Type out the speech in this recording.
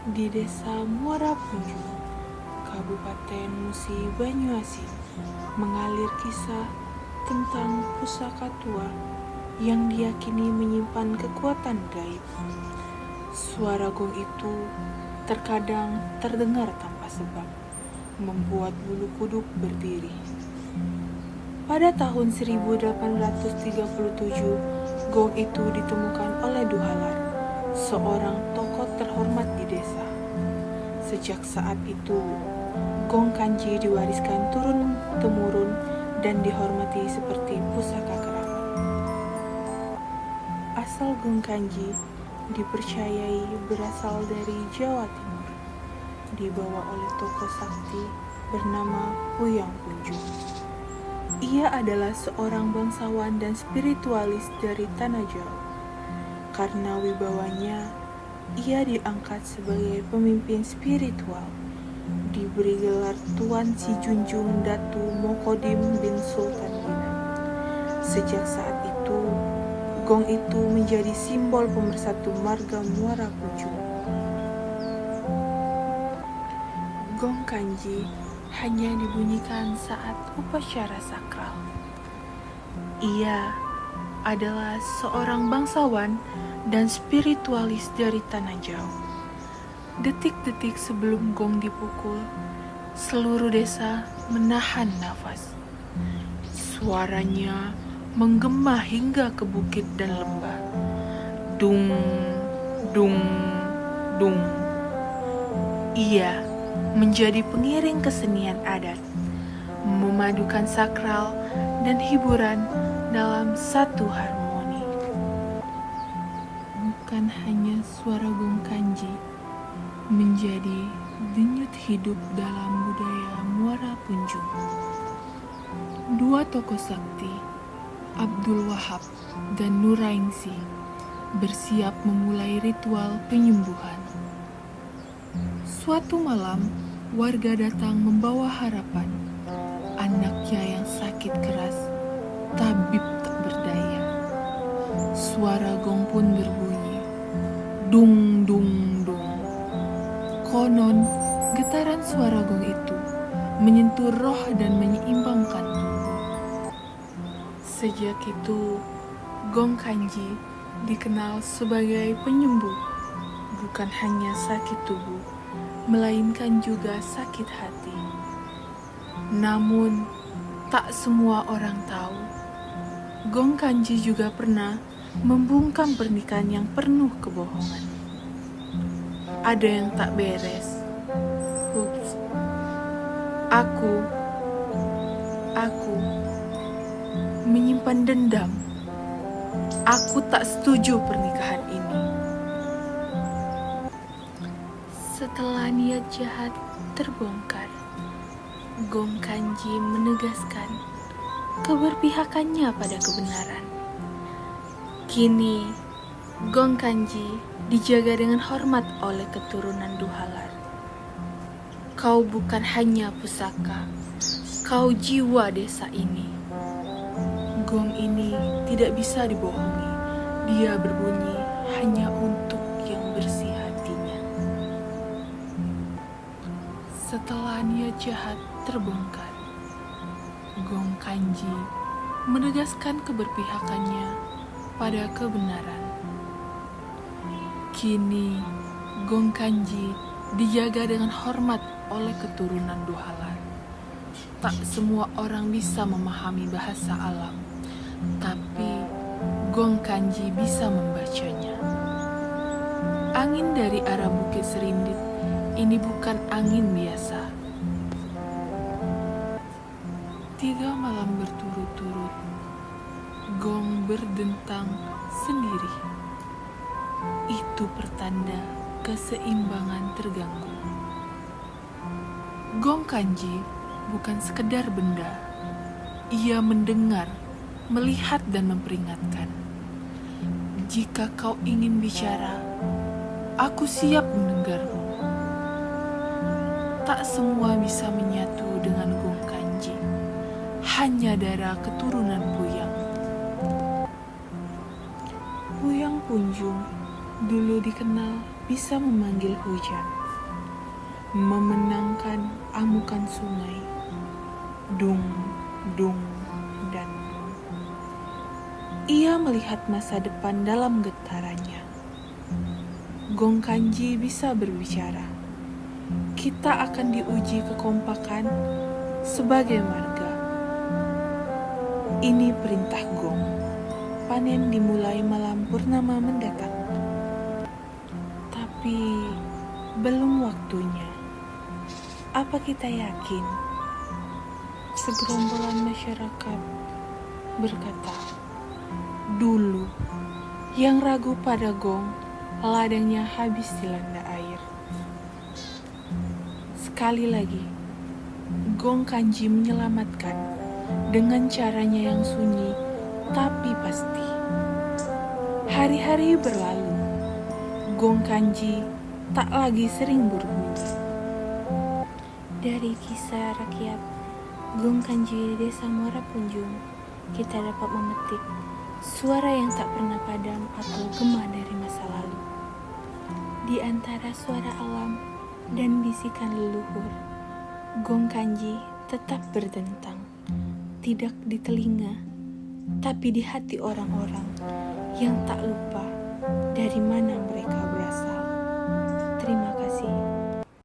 Di desa Muara Punjung, Kabupaten Musi Banyuasin, mengalir kisah tentang pusaka tua yang diyakini menyimpan kekuatan gaib. Suara gong itu terkadang terdengar tanpa sebab, membuat bulu kuduk berdiri. Pada tahun 1837, gong itu ditemukan oleh Duhalar, seorang tokoh terhormat di desa. Sejak saat itu, gong kanji diwariskan turun-temurun dan dihormati seperti pusaka keramat. Asal gong kanji dipercayai berasal dari Jawa Timur, dibawa oleh tokoh sakti bernama Puyang Punjung. Ia adalah seorang bangsawan dan spiritualis dari Tanah Jawa. Karena wibawanya, ia diangkat sebagai pemimpin spiritual, diberi gelar Tuan Si Junjung Datu Mokodim bin Sultan Bina. Sejak saat itu, gong itu menjadi simbol pemersatu marga Muara Punjung. Gong kanji hanya dibunyikan saat upacara sakral. Ia adalah seorang bangsawan dan spiritualis dari Tanah Jawa. Detik-detik sebelum gong dipukul, seluruh desa menahan nafas. Suaranya menggema hingga ke bukit dan lembah. Dung, dung, dung. Ia menjadi pengiring kesenian adat, memadukan sakral dan hiburan dalam satu harmoni. Bukan hanya suara gong kanji menjadi denyut hidup dalam budaya Muara Punjung. Dua tokoh sakti, Abdul Wahab dan Nuraingsi, bersiap memulai ritual penyembuhan. Suatu malam, warga datang membawa harapan. Anaknya yang sakit keras, tabib tak berdaya. Suara gong pun berbunyi, dung dung dung. Konon, getaran suara gong itu menyentuh roh dan menyeimbangkan tubuh. Sejak itu, gong kanji dikenal sebagai penyembuh, bukan hanya sakit tubuh, melainkan juga sakit hati. Namun, tak semua orang tahu, gong kanji juga pernah membungkam pernikahan yang penuh kebohongan. Ada yang tak beres. Ups. Aku menyimpan dendam. Aku tak setuju pernikahan ini. Setelah niat jahat terbongkar, gong kanji menegaskan keberpihakannya pada kebenaran. Kini, gong kanji dijaga dengan hormat oleh keturunan Duhalar. Kau bukan hanya pusaka, kau jiwa desa ini. Gong ini tidak bisa dibohongi, dia berbunyi hanya untuk yang bersih hatinya. Setelah niat jahat terbongkar, gong kanji menegaskan keberpihakannya pada kebenaran. Kini, gong kanji dijaga dengan hormat oleh keturunan Duhalar. Tak semua orang bisa memahami bahasa alam, tapi gong kanji bisa membacanya. Angin dari arah Bukit Serindit ini bukan angin biasa. 3 malam berturut-turut, gong berdentang sendiri. Itu pertanda keseimbangan terganggu. Gong kanji bukan sekedar benda. Ia mendengar, melihat dan memperingatkan. Jika kau ingin bicara, aku siap mendengarmu. Tak semua bisa menyatu dengan gong kanji. Hanya darah keturunan Puyang. Puyang Punjung dulu dikenal bisa memanggil hujan. memenangkan amukan sungai. Dung, dung, dan dung. Ia melihat masa depan dalam getarannya. Gong Kanji bisa berbicara. Kita akan diuji kekompakan sebagai marga. Ini perintah Gong. Panen dimulai malam purnama mendatang. Tapi belum waktunya. Apa kita yakin? Segerombolan masyarakat berkata, dulu yang ragu pada Gong, ladangnya habis dilanda air. Sekali lagi, Gong Kanji menyelamatkan dengan caranya yang sunyi tapi pasti. Hari-hari berlalu, Gong Kanji tak lagi sering berbunyi. Dari kisah rakyat Gong Kanji Desa Muara Punjung, kita dapat memetik suara yang tak pernah padam atau gema dari masa lalu. Di antara suara alam dan bisikan leluhur, Gong Kanji tetap berdentang, tidak di telinga, tapi di hati orang-orang yang tak lupa dari mana mereka berasal. Terima kasih.